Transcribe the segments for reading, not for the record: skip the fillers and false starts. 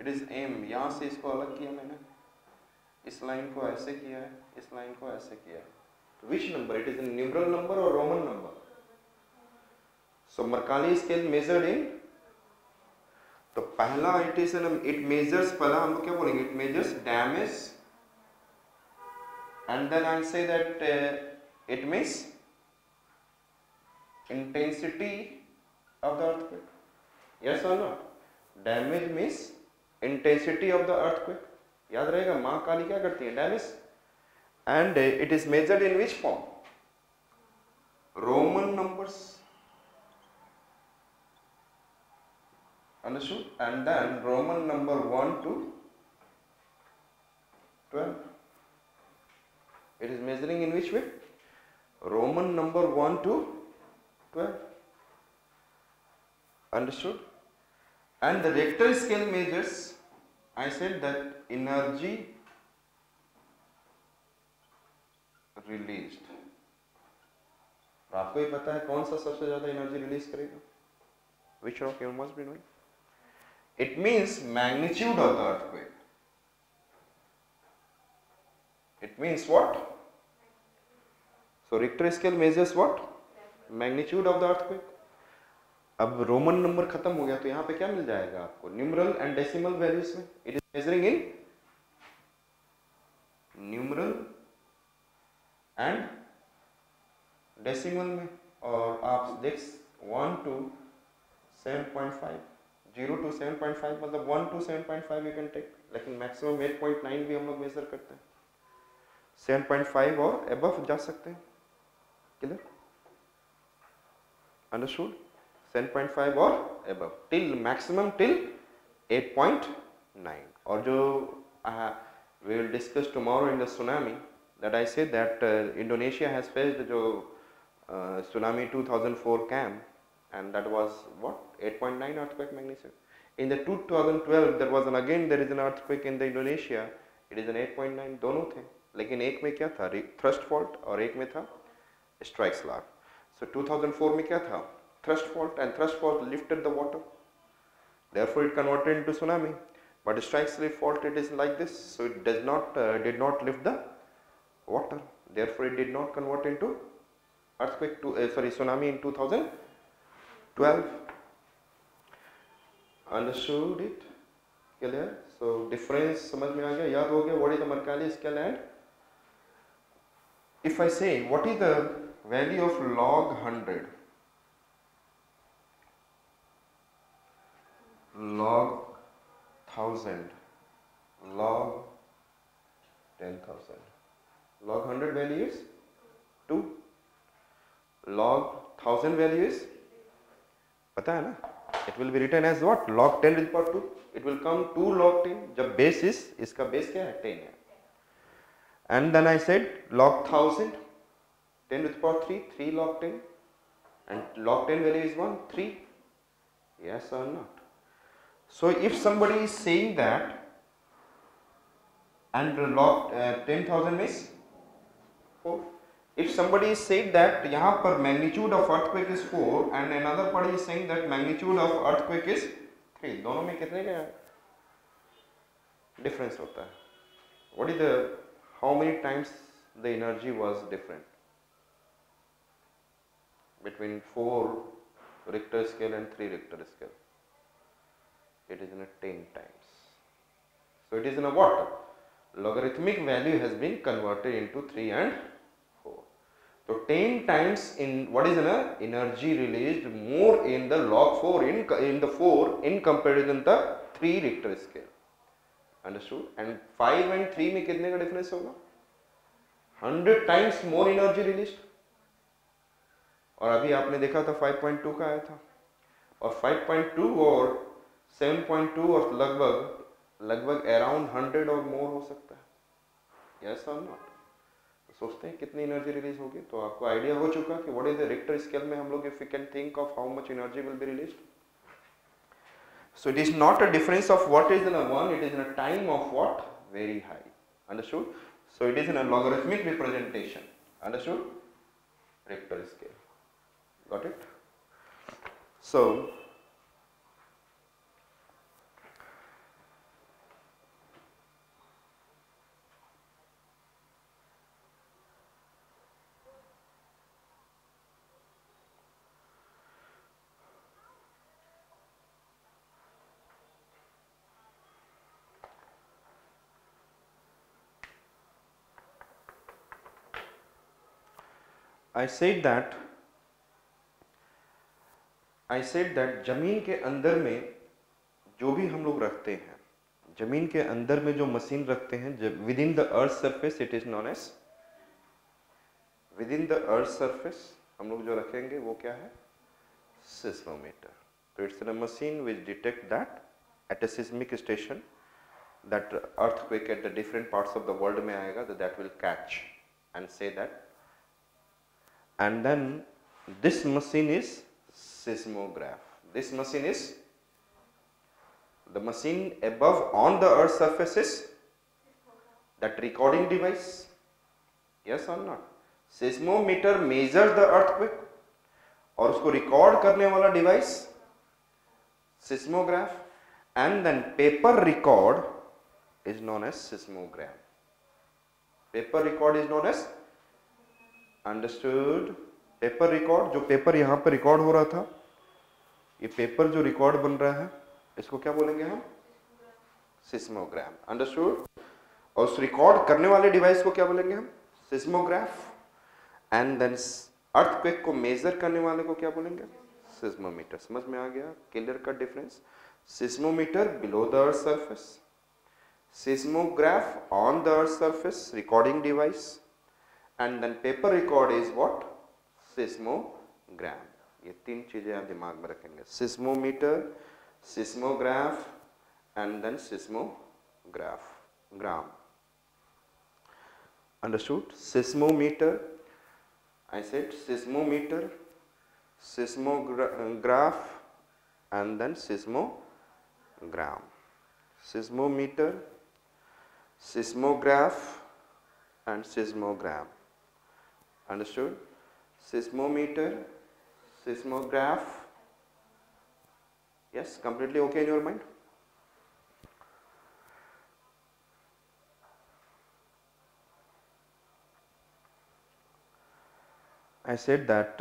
It is M, यहाँ से इसको अलग किया मैंने, इस लाइन को ऐसे किया है, इस लाइन को ऐसे किया है. Which number? It is a numeral number और Roman number. So Mercalli scale measured in, तो पहला इट इज इट मेजर्स, पहला हम लोग क्या बोलेंगे, it measures damage, and then I'll say that it means intensity of the earthquake. Yes or no? Damage means intensity of the earthquake. याद रहेगा माँ काली क्या करती है, damage. And it is measured in which form? Roman numbers. Understood? And then Roman number 1 to 12. It is measuring in which way? Roman number 1 to 12. Understood? And the Richter scale measures, I said that energy released. आपको ही पता है कौन सा सबसे ज्यादा energy release करेगा? Which rock you must be knowing? It means magnitude of the earthquake. It means what? So Richter scale measures what? Magnitude of the earthquake. अब Roman number खत्म हो गया तो यहाँ पे क्या मिल जाएगा आपको, न्यूमरल एंड डेसिमल वैल्यूज में. It is measuring in numeral and decimal में. और आप देख 1 to 7.5, 0 to 7.5 मतलब 1 to 7.5 यू कैन टेक, लेकिन मैक्सिमम 8.9 भी हम लोग मेजर करते हैं. 7.5 और अबव जा सकते हैं. क्लियर? अंडरस्टूड? 7.5 और above till maximum till 8.9. और जो we will discuss tomorrow in the tsunami, that I said that Indonesia has faced जो tsunami 2004 came, and that was what, 8.9 earthquake magnitude. In the 2012 there was again there is an earthquake in the Indonesia, it is an 8.9. दोनों थे, लेकिन एक में क्या था, thrust fault, और एक में था strike slab. So 2004 में क्या था, thrust fault, and thrust fault lifted the water, therefore it converted into tsunami. But strike slip fault, it is like this, so it does not did not lift the water, therefore it did not convert into earthquake to tsunami in 2012. Understood it? Clear? So difference समझ में आ गया, याद हो गया. What is the Mercalli scale? And if I say what is the value of log 100, log 1000, log 10,000, log 100 value is 2, log 1000 value is, पता है ना, it will be written as what, log 10 to the power 2. it will come 2 log 10, जब base is, इसका base क्या है, 10 है. And then I said log 1000, 10 to the power 3, 3 log 10, and log 10 value is 1, 3. Yes or not? So if somebody is saying that, and log 10,000 is 4. If somebody is saying that यहाँ पर magnitude of earthquake is 4 and another party is saying that magnitude of earthquake is 3, दोनों में कितने का difference होता है? What is the, how many times the energy was different between 4 Richter scale and 3 Richter scale? It is in a 10 times. So it is in a what? Logarithmic value has been converted into 3 and 4. So 10 times in what is in a energy released more in the log 4 in the 4 in comparison the 3 Richter scale. Understood? And 5 and 3 में कितने का difference होगा? 100 times more energy released. और अभी आपने देखा था 5.2 का आया था, और 5.2 और 7.2 और लगभग अराउंड 100 और मोर हो सकता है. यस और नॉट? सोचते हैं कितनी एनर्जी रिलीज होगी, तो आपको आइडिया हो चुका कि what is the Richter scale में हम लोग if you can think of how much energy will be released. So it is not a difference of what is in a 1, it is in a time of what, very high. Understood? So it is in a logarithmic representation. Understood? Richter scale. Got it? So I said that जमीन के अंदर में जो भी हम लोग रखते हैं, जमीन के अंदर में जो मशीन रखते हैं, within the earth surface it is known as, within the earth surface हम लोग जो रखेंगे वो क्या है, सिस्मोमीटर. तो it's a machine which detect that at a seismic station that earthquake at the different parts of the world में आएगा, that will catch and say that, and then this machine is seismograph. This machine is the machine above on the earth surface is that recording device, yes or not. seismometer measures the earthquake और उसको record करने वाला device seismograph, and then paper record is known as seismogram. Paper record is known as, understood. Paper record, जो paper यहाँ पर record हो रहा था, ये पेपर जो रिकॉर्ड बन रहा है इसको क्या बोलेंगे हम, सिस्मोग्राम. अंडरस्टूड. और उस रिकॉर्ड करने वाले डिवाइस को क्या बोलेंगे हम, सिस्मोग्राफ. एंड देन अर्थक्वेक को मेजर करने वाले को क्या बोलेंगे, सिस्मोमीटर. समझ में आ गया, clear cut difference. Seismometer below the earth surface, seismograph on the earth surface, recording device, and then paper record is what, seismogram. ये तीन चीजें आप दिमाग में रखेंगे, seismometer, seismograph, and then seismograph, gram. Understood? Seismometer, I said seismometer, seismograph, and then seismogram. Seismometer, seismograph, and seismogram. Understood? Seismometer, seismograph. Yes, completely okay in your mind? I said that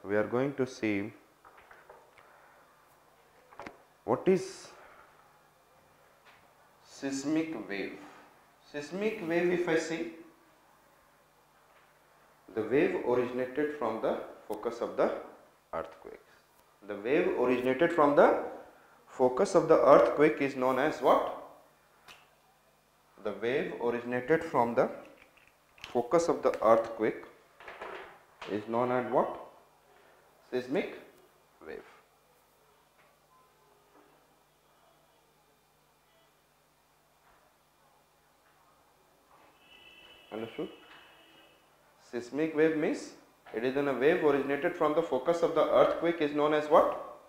we are going to see what is seismic wave. Seismic wave, if I say, the wave originated from the focus of the earthquake. The wave originated from the focus of the earthquake is known as what? The wave originated from the focus of the earthquake is known as what? Seismic wave. Understood? Seismic wave means it is in a wave originated from the focus of the earthquake is known as what?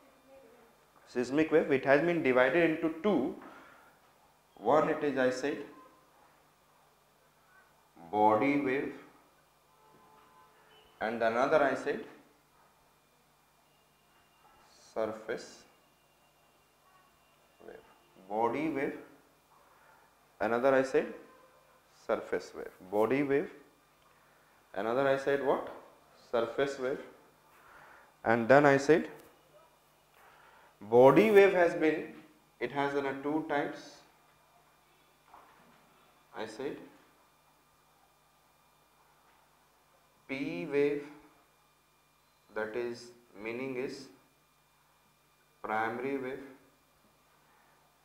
Seismic wave. It has been divided into two. One, it is, I said, body wave, and another, I said, surface wave. Body wave, another, I said, surface wave. Body wave, another, I said what? Surface wave. And then I said body wave has been, it has two types. I said P wave, that is meaning is primary wave.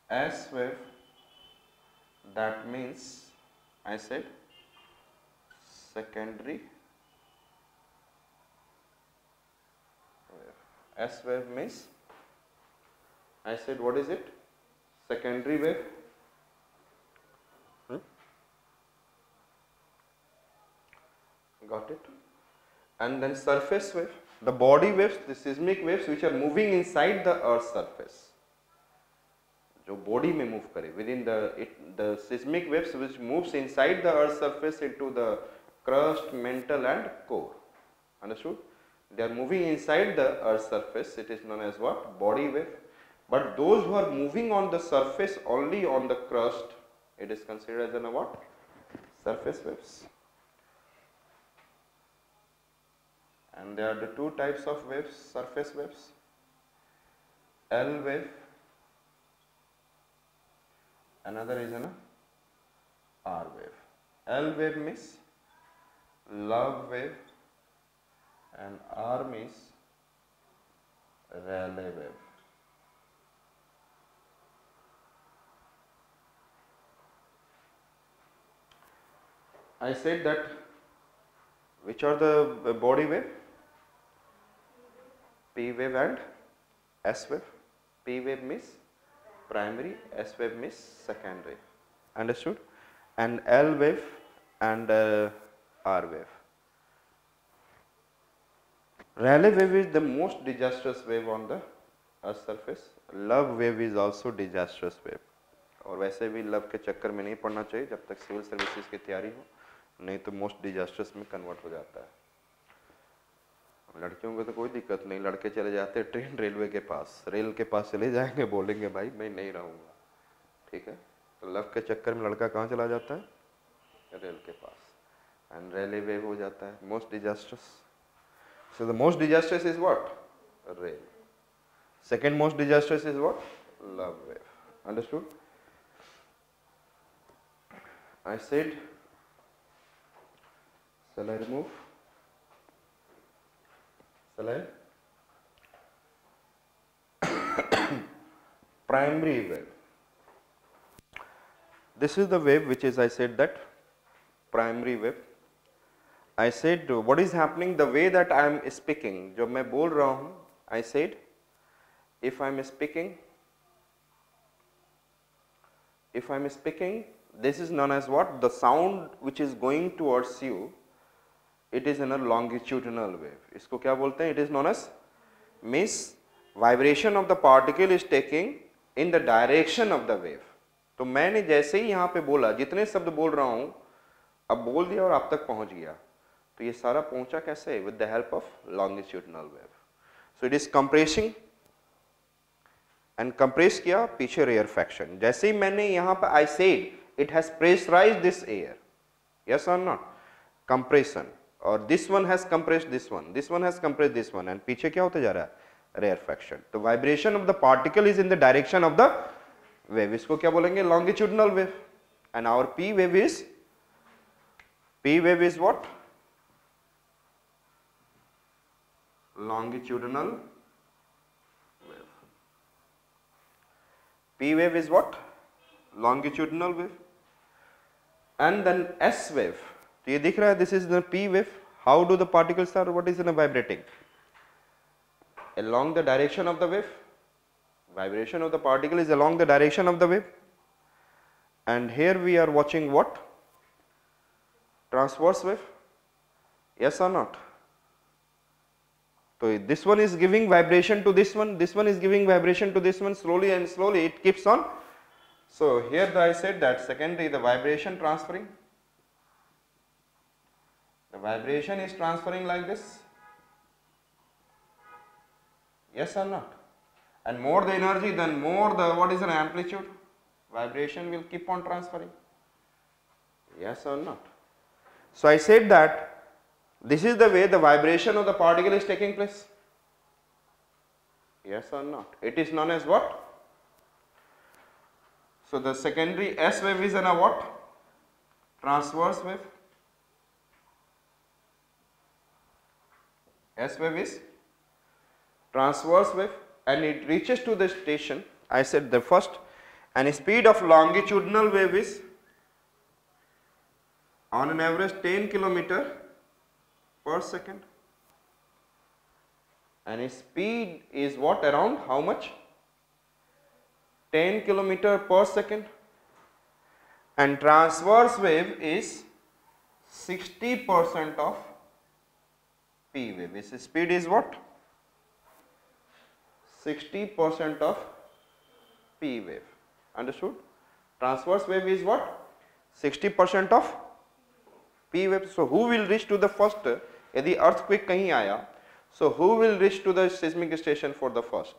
S wave, that means, I said, secondary wave. S wave means, I said, what is it? Secondary wave. Got it? And then surface wave, the body waves, the seismic waves which are moving inside the earth's surface, जो body में move करे, within the seismic waves which moves inside the earth's surface into the crust, mantle and core. Understood? They are moving inside the earth's surface, it is known as what? Body wave. But those who are moving on the surface only on the crust, it is considered as what? Surface waves. And there are the two types of waves, surface waves. L wave, another is an R wave. L wave means love wave, and R means Rayleigh wave. I said that which are the body wave? P wave and S wave. P wave means primary, S wave means secondary. Understood? And L wave and R wave. Rayleigh wave is the most disastrous wave on the Earth's surface. Love wave is also disastrous wave. और वैसे भी love के चक्कर में नहीं पड़ना चाहिए जब तक सिविल सर्विसेज की तैयारी हो, नहीं तो मोस्ट डिजास्टर्स में कन्वर्ट हो जाता है। लड़कियों को तो कोई दिक्कत नहीं, लड़के चले जाते हैं ट्रेन रेलवे के पास, रेल के पास चले जाएंगे, बोलेंगे भाई मैं नहीं रहूँगा, ठीक है। तो लव के चक्कर में लड़का कहाँ चला जाता है? रेल के पास, एंड रेलवे वेव हो जाता है most disasters. So the most disasters is what? Rail. Second most disasters is what? Love wave. Understood? I said, shall I remove? Shall I? Primary wave. This is the wave which is, I said that primary wave. I said what is happening, the way that I am speaking, जब मैं बोल रहा हूँ, I said if I am speaking, this is known as what? The sound which is going towards you, it is in a longitudinal wave. इसको क्या बोलते हैं? It is known as, means vibration of the particle is taking in the direction of the wave. तो मैंने जैसे ही यहाँ पे बोला, जितने शब्द बोल रहा हूँ, अब बोल दिया और आप तक पहुँच गया, तो ये सारा पहुँचा कैसे? With the help of longitudinal wave. So it is compressing and compress किया, पीछे rarefaction. जैसे ही मैंने यहाँ पे I said it has pressurized this air, yes or not? Compression, or this one has compressed this one has compressed this one, and पीछे क्या होते जा रहा है? Rarefaction. तो vibration of the particle is in the direction of the wave, इसको क्या बोलेंगे? Longitudinal wave. And our P wave is what? Longitudinal wave. P wave is what? Longitudinal wave. And then S wave, तो ये दिख रहा है, this is the P wave. How do the particles are, what is in a vibrating? Along the direction of the wave. Vibration of the particle is along the direction of the wave. And here we are watching what? Transverse wave. Yes or not? So this one is giving vibration to this one is giving vibration to this one, slowly and slowly it keeps on. So here I said that secondary, the vibration transferring. The vibration is transferring like this. Yes or not? And more the energy, then more the, what is an amplitude? Vibration will keep on transferring. Yes or not? So I said that this is the way the vibration of the particle is taking place. Yes or not? It is known as what? So the secondary S wave is in a what? Transverse wave. S wave is transverse wave, and it reaches to the station. I said the first, and speed of longitudinal wave is on an average 10 km per second, and speed is what? Around how much? 10 km per second. And transverse wave is 60% of P wave. Its speed is what? 60% of P wave. Understood? Transverse wave is what? 60% of P wave. So who will reach to the first? यदि earthquake कहीं आया, so who will reach to the seismic station for the first?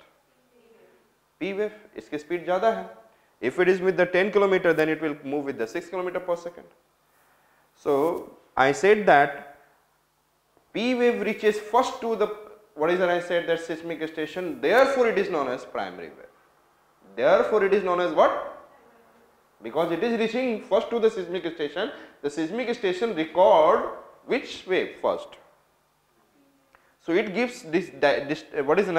P wave. इसकी speed ज़्यादा है. If it is with the 10 km, then it will move with the 6 km per second. So I said that P wave reaches first to the, what is that I said, that seismic station, therefore it is known as primary wave. Therefore it is known as what? Because it is reaching first to the seismic station record which wave first? So it gives this what is an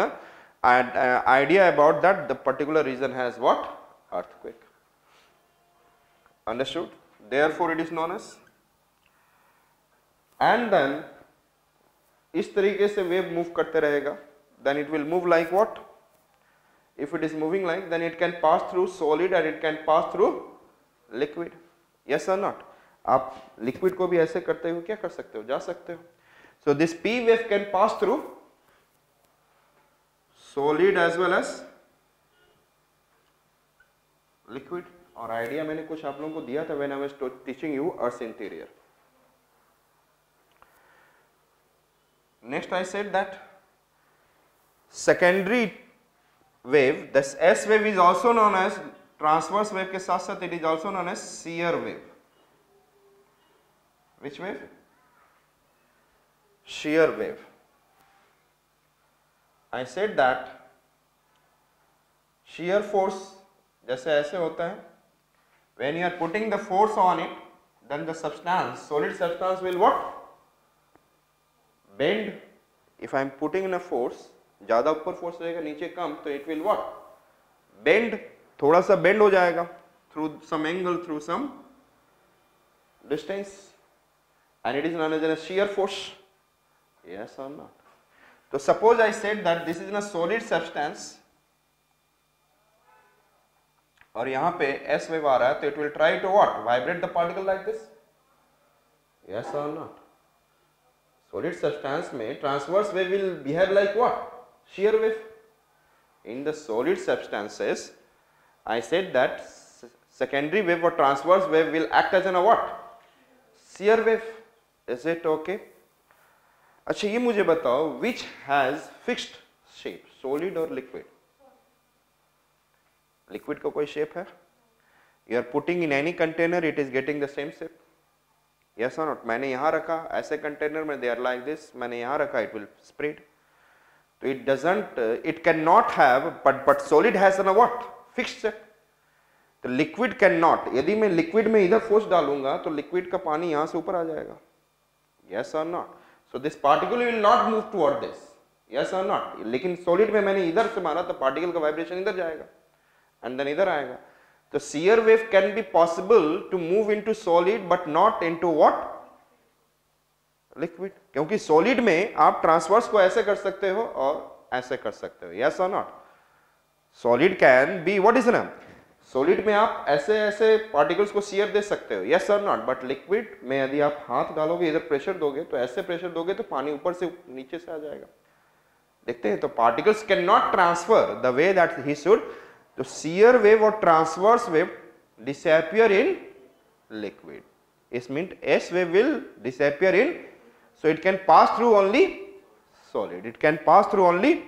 idea about that the particular region has what? Earthquake. Understood? Therefore it is known as. And then इस तरीके से wave move करते रहेगा, then it will move like what? If it is moving like, then it can pass through solid and it can pass through liquid. Yes or not? आप liquid को भी ऐसे करते हुए क्या कर सकते हो? जा सकते हो. So this P wave can pass through solid as well as liquid. और आइडिया मैंने कुछ आप लोगों को दिया था when I was teaching you Earth's interior. Next I said that secondary wave, this S wave is also known as transverse wave के साथ साथ it is also known as shear wave. Which wave? Shear wave. I said that shear force जैसे ऐसे होता है, when you are putting the force on it, then the substance, solid substance will what? Bend. If I am putting in a force, ज़्यादा ऊपर force रहेगा, नीचे कम, तो it will what? Bend. थोड़ा सा bend हो जाएगा through some angle, through some distance, and it is known as a shear force. Yes or not? So suppose I said that this is a solid substance और यहाँ पे S wave आ रहा है, तो it will try to what? Vibrate the particle like this. Yes or not? Solid substance में transverse wave will behave like what? Shear wave. In the solid substances, I said that secondary wave or transverse wave will act as a what? Shear wave. Is it okay? अच्छा ये मुझे बताओ, which has fixed shape, solid or liquid? Liquid का कोई shape है? You are putting in any container, it is getting the same shape. Yes or not? मैंने यहाँ रखा ऐसे container में they are like this, मैंने यहाँ रखा it will spread. So it doesn't, it cannot have, but solid has a what? Fixed shape. तो liquid cannot. यदि मैं liquid में इधर force डालूंगा तो liquid का पानी यहाँ से ऊपर आ जाएगा. Yes or not? So this particle will not move toward this. Yes or not? लेकिन solid में मैंने इधर से मारा तो particle का vibration इधर जाएगा and then इधर आएगा. तो shear wave can be possible to move into solid but not into what? Liquid. क्योंकि solid में आप transverse को ऐसे कर सकते हो और ऐसे कर सकते हो. Yes or not? Solid can be what is ना? Solid में आप ऐसे ऐसे particles को shear दे सकते हो. Yes or not? But liquid में यदि आप हाथ डालोगे इधर pressure दोगे तो ऐसे pressure दोगे तो पानी ऊपर से नीचे से आ जाएगा. देखते हैं तो particles cannot transfer the way that he should. तो shear wave or transverse wave disappear in liquid. It means S wave will disappear in, so it can pass through only solid. It can pass through only